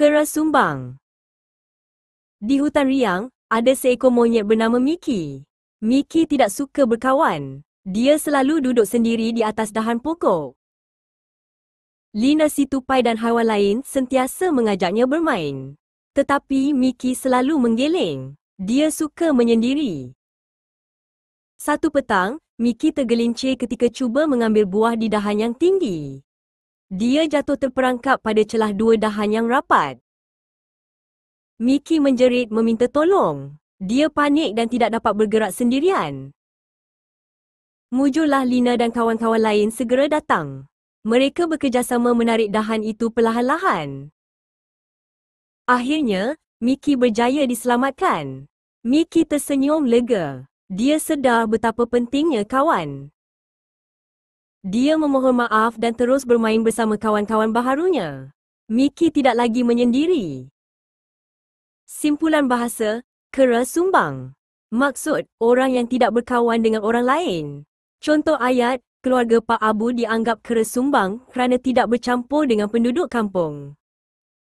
Kera sumbang. Di hutan riang, ada seekor monyet bernama Mickey. Mickey tidak suka berkawan. Dia selalu duduk sendiri di atas dahan pokok. Lina si tupai dan haiwan lain sentiasa mengajaknya bermain. Tetapi Mickey selalu menggeleng. Dia suka menyendiri. Satu petang, Mickey tergelincir ketika cuba mengambil buah di dahan yang tinggi. Dia jatuh terperangkap pada celah dua dahan yang rapat. Mickey menjerit meminta tolong. Dia panik dan tidak dapat bergerak sendirian. Mujurlah Lina dan kawan-kawan lain segera datang. Mereka bekerjasama menarik dahan itu perlahan-lahan. Akhirnya, Mickey berjaya diselamatkan. Mickey tersenyum lega. Dia sedar betapa pentingnya kawan. Dia memohon maaf dan terus bermain bersama kawan-kawan baharunya. Mickey tidak lagi menyendiri. Simpulan bahasa, kera sumbang. Maksud, orang yang tidak berkawan dengan orang lain. Contoh ayat, keluarga Pak Abu dianggap kera sumbang kerana tidak bercampur dengan penduduk kampung.